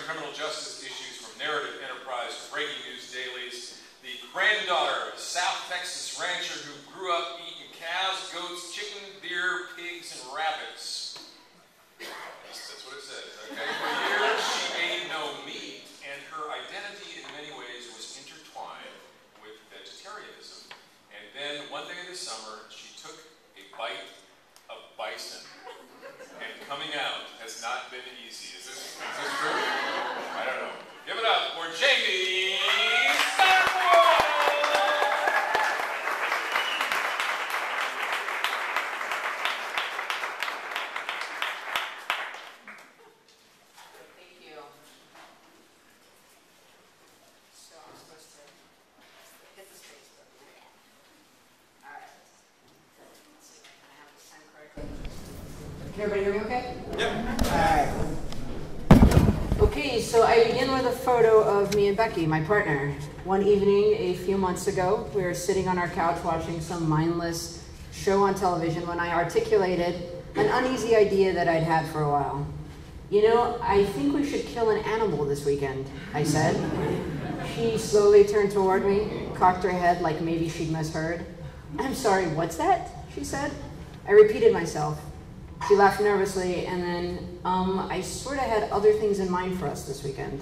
criminal justice issues from narrative enterprise to breaking news dailies, the granddaughter of a South Texas rancher who grew up eating cows, goats, chicken, deer, pigs, and rabbits. That's what it says, okay? For years, she ate no meat, and her identity in many ways was intertwined with vegetarianism. And then one day this summer, she took a bite of bison. And coming out has not been easy. Is this true? I don't know. Give it up for Jamie Stockwell! Thank you. So I'm supposed to hit the space button. All right. Let's see if I can have this time correctly. Can everybody hear me okay? Yep. All right. Okay, so I begin with a photo of me and Becky, my partner. One evening a few months ago, we were sitting on our couch watching some mindless show on television when I articulated an uneasy idea that I'd had for a while. You know, I think we should kill an animal this weekend, I said. She slowly turned toward me, cocked her head like maybe she'd misheard. I'm sorry, what's that? She said. I repeated myself. She laughed nervously, and then, I sort of had other things in mind for us this weekend.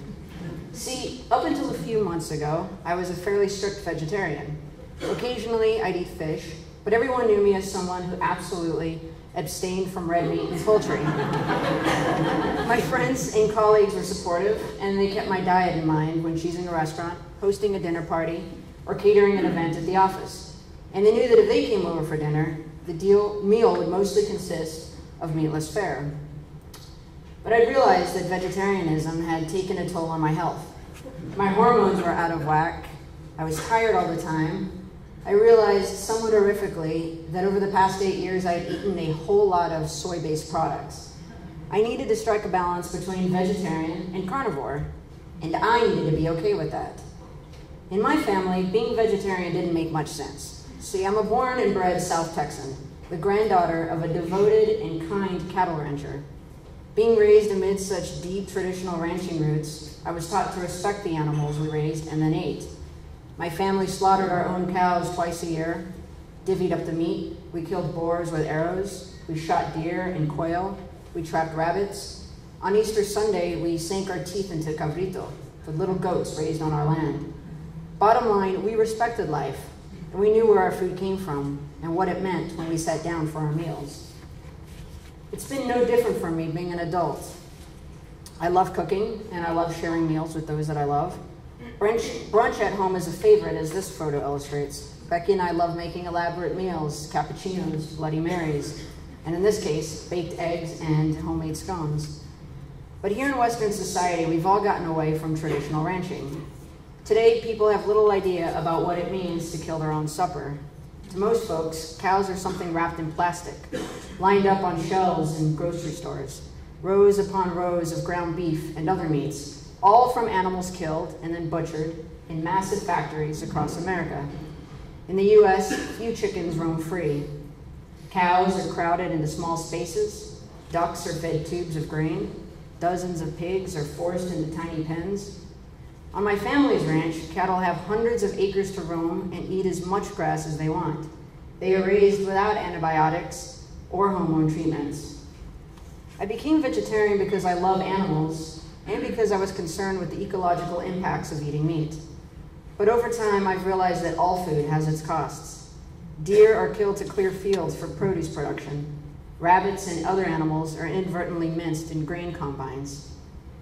See, up until a few months ago, I was a fairly strict vegetarian. Occasionally, I'd eat fish, but everyone knew me as someone who absolutely abstained from red meat and poultry. My friends and colleagues were supportive, and they kept my diet in mind when choosing a restaurant, hosting a dinner party, or catering an event at the office. And they knew that if they came over for dinner, the meal would mostly consist of meatless fare. But I realized that vegetarianism had taken a toll on my health. My hormones were out of whack. I was tired all the time. I realized somewhat horrifically that over the past 8 years I'd eaten a whole lot of soy-based products. I needed to strike a balance between vegetarian and carnivore, and I needed to be okay with that. In my family, being vegetarian didn't make much sense. See, I'm a born and bred South Texan, the granddaughter of a devoted and kind cattle rancher. Being raised amid such deep traditional ranching roots, I was taught to respect the animals we raised and then ate. My family slaughtered our own cows twice a year, divvied up the meat, we killed boars with arrows, we shot deer and quail, we trapped rabbits. On Easter Sunday, we sank our teeth into cabrito, the little goats raised on our land. Bottom line, we respected life, and we knew where our food came from and what it meant when we sat down for our meals. It's been no different for me being an adult. I love cooking, and I love sharing meals with those that I love. Brunch at home is a favorite, as this photo illustrates. Becky and I love making elaborate meals, cappuccinos, Bloody Marys, and in this case, baked eggs and homemade scones. But here in Western society, we've all gotten away from traditional ranching. Today, people have little idea about what it means to kill their own supper. To most folks, cows are something wrapped in plastic, lined up on shelves in grocery stores, rows upon rows of ground beef and other meats, all from animals killed and then butchered in massive factories across America. In the US, few chickens roam free. Cows are crowded into small spaces, ducks are fed tubes of grain, dozens of pigs are forced into tiny pens. On my family's ranch, cattle have hundreds of acres to roam and eat as much grass as they want. They are raised without antibiotics or hormone treatments. I became vegetarian because I love animals and because I was concerned with the ecological impacts of eating meat. But over time, I've realized that all food has its costs. Deer are killed to clear fields for produce production. Rabbits and other animals are inadvertently minced in grain combines.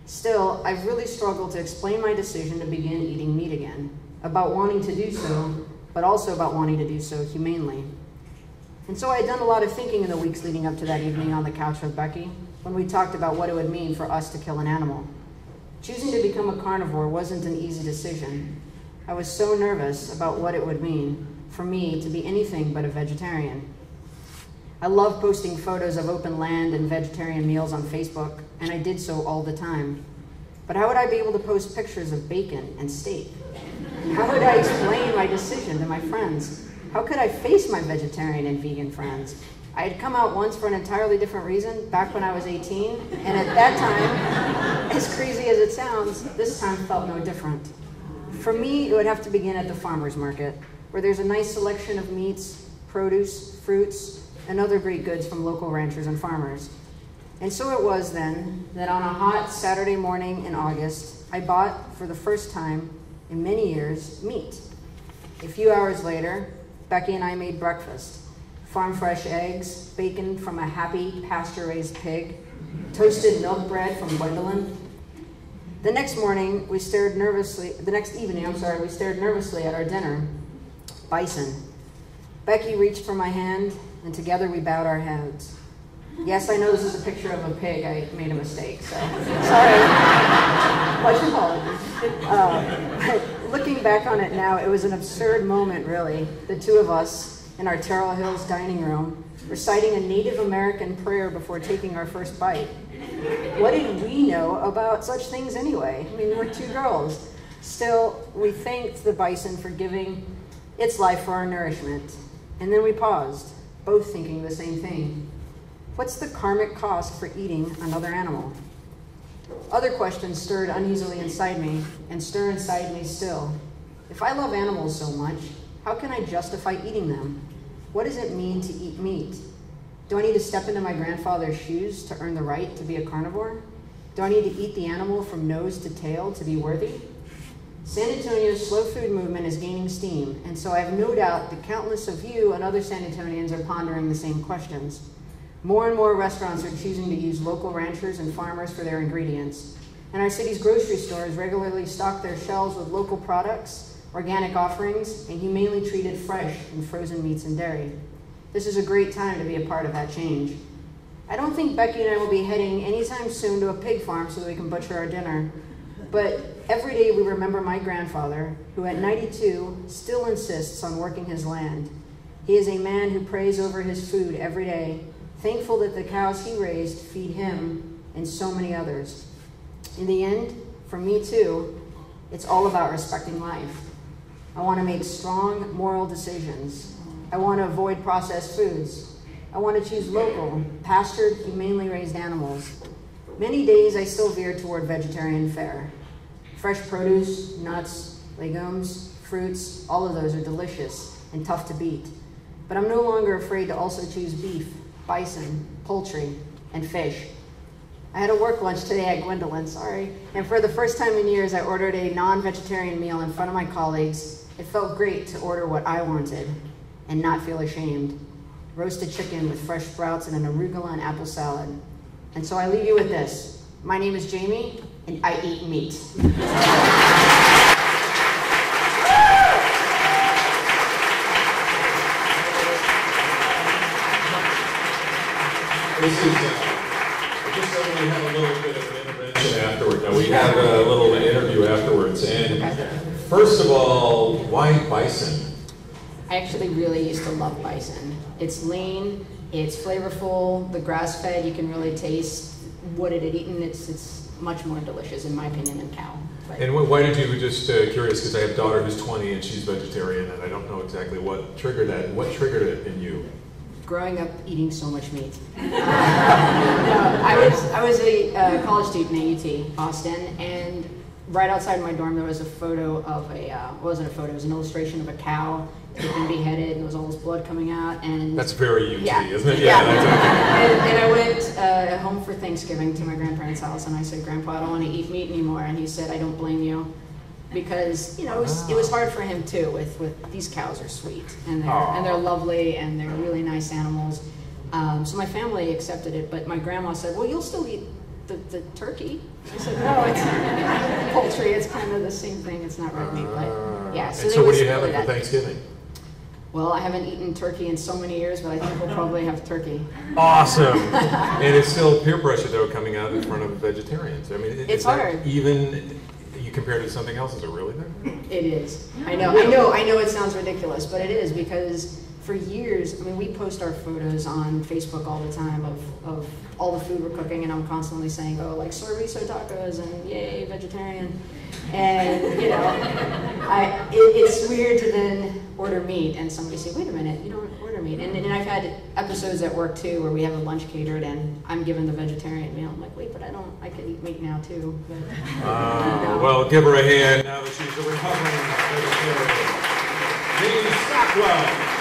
Still, I've really struggled to explain my decision to begin eating meat again, about wanting to do so, but also about wanting to do so humanely. And so I had done a lot of thinking in the weeks leading up to that evening on the couch with Becky, when we talked about what it would mean for us to kill an animal. Choosing to become a carnivore wasn't an easy decision. I was so nervous about what it would mean for me to be anything but a vegetarian. I love posting photos of open land and vegetarian meals on Facebook, and I did so all the time. But how would I be able to post pictures of bacon and steak? How would I explain my decision to my friends? How could I face my vegetarian and vegan friends? I had come out once for an entirely different reason, back when I was 18, and at that time, as crazy as it sounds, this time felt no different. For me, it would have to begin at the farmer's market, where there's a nice selection of meats, produce, fruits, and other great goods from local ranchers and farmers. And so it was then that on a hot Saturday morning in August, I bought, for the first time in many years, meat. A few hours later, Becky and I made breakfast. Farm-fresh eggs, bacon from a happy pasture-raised pig, toasted milk bread from Gwendolyn. The next evening, we stared nervously at our dinner, bison. Becky reached for my hand, and together we bowed our heads. Yes, I know this is a picture of a pig. I made a mistake, so sorry. What's your apology? Looking back on it now, it was an absurd moment, really. The two of us, in our Terrell Hills dining room, reciting a Native American prayer before taking our first bite. What did we know about such things anyway? I mean, we were two girls. Still, we thanked the bison for giving its life for our nourishment. And then we paused, both thinking the same thing. What's the karmic cost for eating another animal? Other questions stirred uneasily inside me, and stir inside me still. If I love animals so much, how can I justify eating them? What does it mean to eat meat? Do I need to step into my grandfather's shoes to earn the right to be a carnivore? Do I need to eat the animal from nose to tail to be worthy? San Antonio's slow food movement is gaining steam, and so I have no doubt that countless of you and other San Antonians are pondering the same questions. More and more restaurants are choosing to use local ranchers and farmers for their ingredients, and our city's grocery stores regularly stock their shelves with local products, organic offerings, and humanely treated fresh and frozen meats and dairy. This is a great time to be a part of that change. I don't think Becky and I will be heading anytime soon to a pig farm so that we can butcher our dinner, but every day we remember my grandfather, who at 92 still insists on working his land. He is a man who prays over his food every day, thankful that the cows he raised feed him and so many others. In the end, for me too, it's all about respecting life. I want to make strong moral decisions. I want to avoid processed foods. I want to choose local, pastured, humanely raised animals. Many days I still veer toward vegetarian fare. Fresh produce, nuts, legumes, fruits, all of those are delicious and tough to beat. But I'm no longer afraid to also choose beef, bison, poultry, and fish. I had a work lunch today at Gwendolyn, and for the first time in years I ordered a non-vegetarian meal in front of my colleagues. It felt great to order what I wanted and not feel ashamed. Roasted chicken with fresh sprouts and an arugula and apple salad. And so I leave you with this. My name is Jamie, and I eat meat. This is, just so we have a little bit of an intervention afterward. Now, we have a little interview afterwards. And first of all, why bison? I actually really used to love bison. It's lean, it's flavorful, the grass-fed, you can really taste what it had eaten. It's much more delicious, in my opinion, than cow. But. And why did you, just curious, because I have a daughter who's 20 and she's vegetarian, and I don't know exactly what triggered that. What triggered it in you? Growing up eating so much meat. I was a college student at UT Austin, and right outside my dorm there was a photo of it wasn't a photo, it was an illustration of a cow that had been beheaded, and there was all this blood coming out. And that's very UT, isn't it? Yeah. That's okay. And I went home for Thanksgiving to my grandparents' house, and I said, Grandpa, I don't want to eat meat anymore. And he said, I don't blame you. Because it was hard for him too. With these cows are sweet and they're lovely and they're really nice animals. So my family accepted it, but my grandma said, "Well, you'll still eat the turkey." I said, "No, it's poultry. It's kind of the same thing. It's not red meat." But yeah. So what are you having for Thanksgiving? Well, I haven't eaten turkey in so many years, but I think we'll probably have turkey. Awesome. And it's still peer pressure though coming out in front of vegetarians. I mean, it's hard. Even you compare it to something else, is it really there? It is. I know it sounds ridiculous, but it is, because for years, I mean, we post our photos on Facebook all the time of all the food we're cooking, and I'm constantly saying, oh, like chorizo tacos and yay, vegetarian. And, It's weird to then order meat and somebody say, wait a minute, you don't order meat. And I've had episodes at work too where we have a lunch catered and I'm given the vegetarian meal. I'm like, wait, but I can eat meat now too. But, well, give her a hand now that she's a recovering vegetarian. Jamie Stockwell.